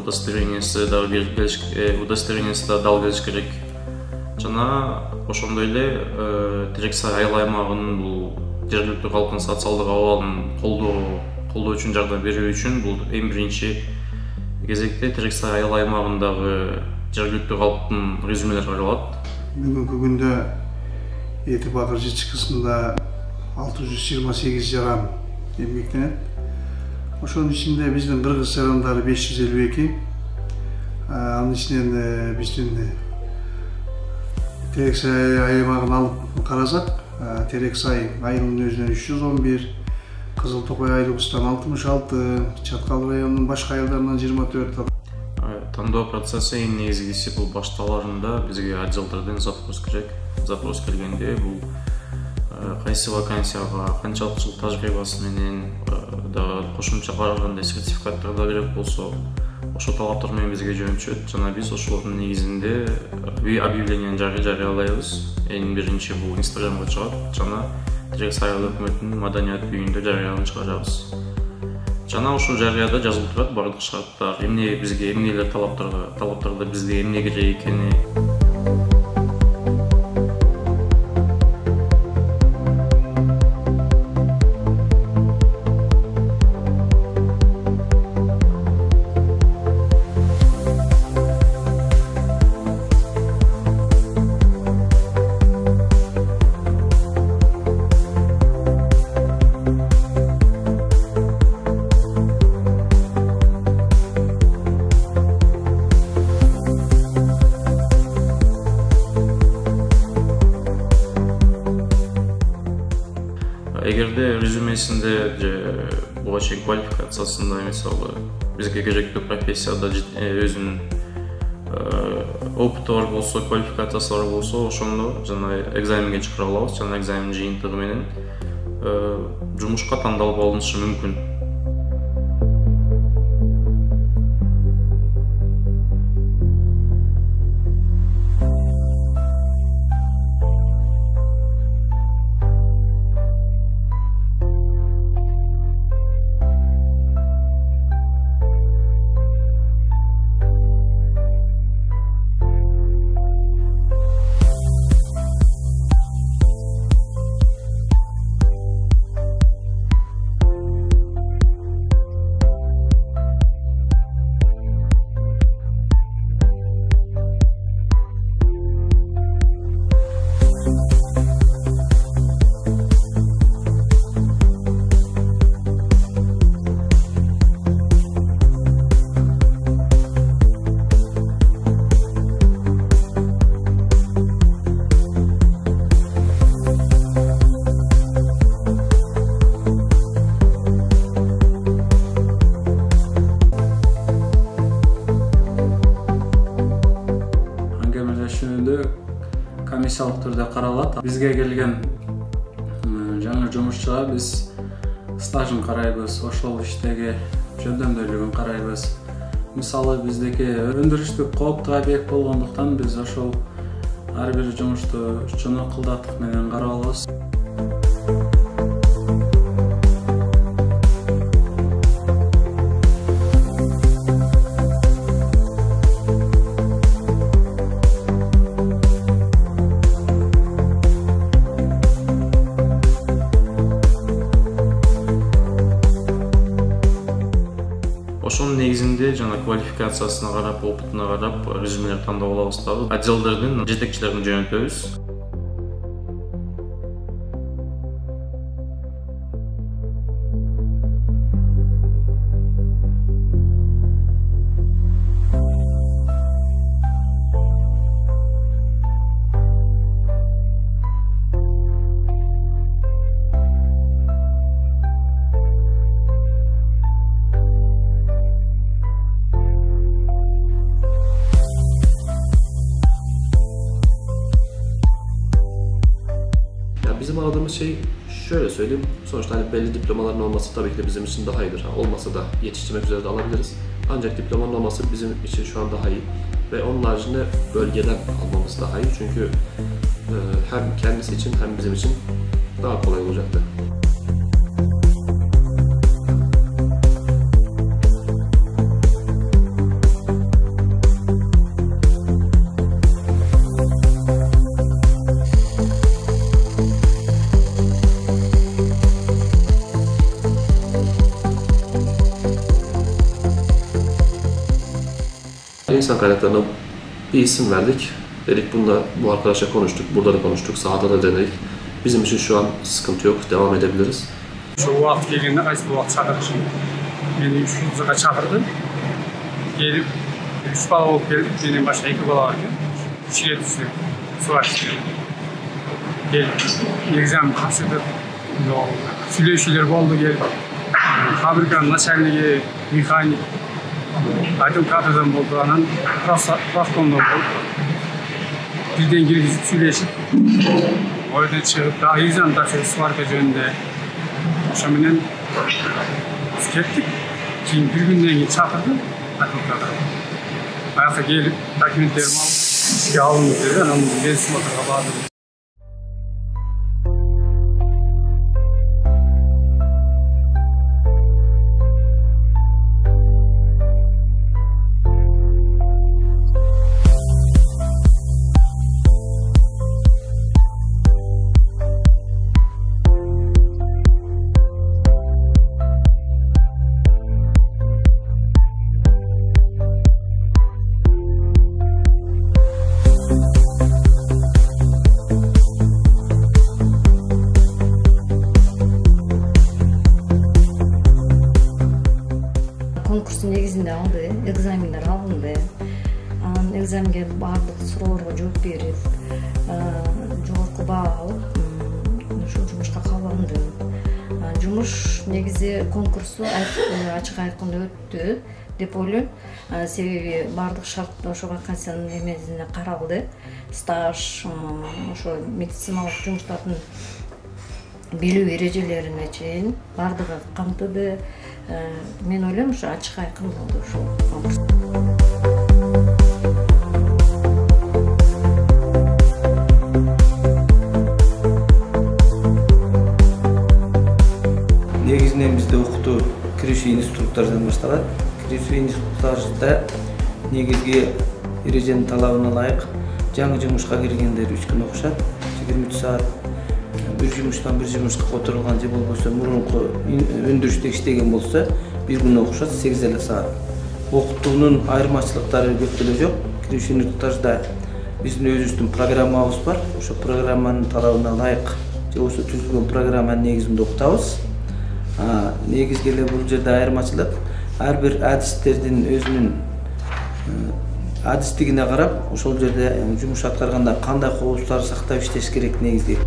удостоверениясы да дал келиш керек. Жана ошондой эле Терексай айыл аймагынын бул жергиликтүү калктын социалдык абалын колдоо үчүн жардам берүү үчүн бул эң биринчи кезекте Терексай айыл аймагындагы жергиликтүү калктын резюмелери каралат. Бүгүнкү күндө Эти Бакыр ЖЧКсында 628 жаран эмгектенет. Ошонун ичинде биздин кыргыз жарандары 552. Анын ичинен биздин Терексай аймагын алып карасак, Терексай айылынын өзүнөн 311, Кызыл Токой айылыбыздан 66, Чаткал районунун башка айылдарынан 24. Тандоо процесси эң негизгиси бул башталарында бизге отделдерден запрос керек. Запрос келгенде бул кайсы вакансияга канчалык жыл тажрыйбасы менен да кошумча кандай сертификаттар да керек болсо, ошол талаптар менен бизге жөнөтүшөт. Жана биз ошолордун негизинде объявленияны жарыялайбыз. Эң биринчи бул Инстаграмга чыгат, жана Терексай айыл өкмөтүнүн маданият үйүндө жарыяланып чыгарабыз. Жана ошол жарыяда жазылып турат бардык шарттар, бизге эмнелер талаптарда бизге эмне керек экени. Эгерде резюмесинде же буга чейин квалификациясында мисалы бизге керектүү профессияда өзүнүн опыты бар болсо, квалификациясы бар болсо, ошондо жана экзаменге чыгара алабыз. Жана экзамен жыйынтыгы менен жумушка тандалып алынышы мүмкүн. Комиссиялык түрдө каралат. Бизге келген жаңы жумушчуга биз стажын карайбыз, ошол иштеги жөндөмдүүлүгүн карайбыз. Мисалы биздеки өндүрүштүк кооптук объект болгондуктан биз ошол ар бир жумушту чоң кылдаттык менен карап алабыз. Ошонун негизинде жана квалификациясына карап, опытына карап резюмелер тандап алабыз дагы. Отделдердин жетекчилерин жөнөтөбүз. Bizim aradığımız şey şöyle söyleyeyim, sonuçta hani belli diplomaların olması tabii ki de bizim için daha iyidir. Olmasa da yetiştirmek üzere de alabiliriz. Ancak diplomanın olması bizim için şu an daha iyi. Ve onun haricinde bölgeden almamız daha iyi. Çünkü hem kendisi için hem bizim için daha kolay olacaktır. insan kaynaklarına bir isim verdik. Dedik bu arkadaşla konuştuk, burada da konuştuk, sahada da denedik. Bizim için şu an sıkıntı yok, devam edebiliriz. Şu vakit geldiğinde kaç bu vakit çağırışım. Beni 3 yılda çağırdı. Gelip 3 bala olup gelip benim başka 2 bala vardı. İçine düştü. Su açtı. Gelip egzam kapsıdı. Süleşiler oldu gelip. Fabrikanın načальниги, mekanik. Aytım kadrodan oldu. Anan Rafkon'da oldu. Birden girgizip süleşip. O yüzden çıkıp da egzam taşı svarka jönünde. Şaminen tükettik. Keyin bir günden keyin çağırdı. Ayakta gelip dokumentlerimi alıp işe alındı dedi. Anam resim oturga bardım. Konkursun негизинде алды, экзамендер алынды. Анан экзамге бардык суроолорго жооп берип, жогорку баа алып, ошол жумушка кабыл алындым. Жумуш негизи конкурсу ачык айкын өттү деп ойлойм. Себеби бардык шарт ошо вакансиянын эмесине каралды. Стаж, ошо медициналык жумуштардын билүү эрежелерине чейин бардыгы камтыды. Men ойлойм, ошо ачык айкын болду ушул конкурс. Негизинен бизде окутуу кириши инструктаждан башталат. Кириши инструктажда негизги эреженин талабына ылайык жаңы жумушка киргендер 3 күн окушат, 23 саат bir жумуштан bir жумушка которулган же болбосо мурунку өндүрүштө иштеген болсо 1 күн окушат, 8 саат. Окутуунун айырмачылыктары көп деле жок. Кириши инструктажда биздин өзүбүздүн программабыз бар. Ошо программанын талабына ылайык же болбосо түзүлгөн программанын негизинде окутабыз. Негизги эле бул жерде айырмачылык ар бир адистердин өзүнүн адистигине карап, ошол жерде жумуш аткарганда кандай коопсуздуктарды сактап иштеш керек негизги.